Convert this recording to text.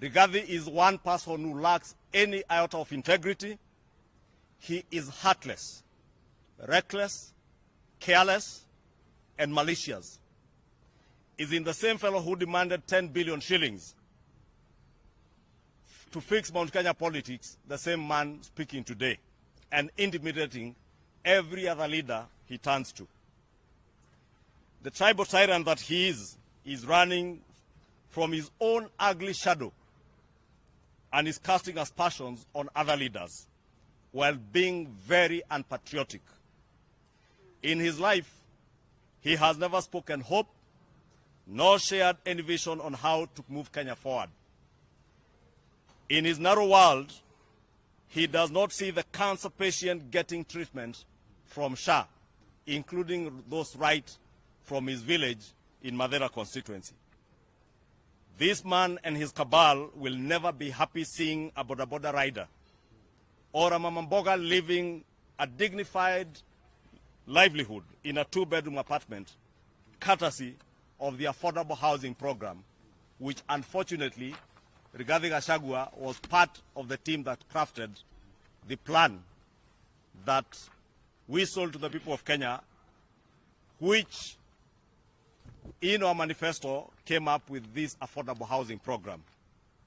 Rigathi is one person who lacks any iota of integrity. He is heartless, reckless, careless, and malicious. Is in the same fellow who demanded 10 billion shillings to fix Mount Kenya politics, the same man speaking today and intimidating every other leader he turns to. The tribal tyrant that he is running from his own ugly shadow and is casting aspersions on other leaders while being very unpatriotic. In his life, he has never spoken hope nor shared any vision on how to move Kenya forward. In his narrow world, he does not see the cancer patient getting treatment from SHA, including those right from his village in Madera constituency. This man and his cabal will never be happy seeing a boda rider or a mamamboga living a dignified livelihood in a two-bedroom apartment, courtesy of the affordable housing program, which unfortunately Rigathi Gachagua was part of the team that crafted the plan that we sold to the people of Kenya, which in our manifesto came up with this affordable housing program.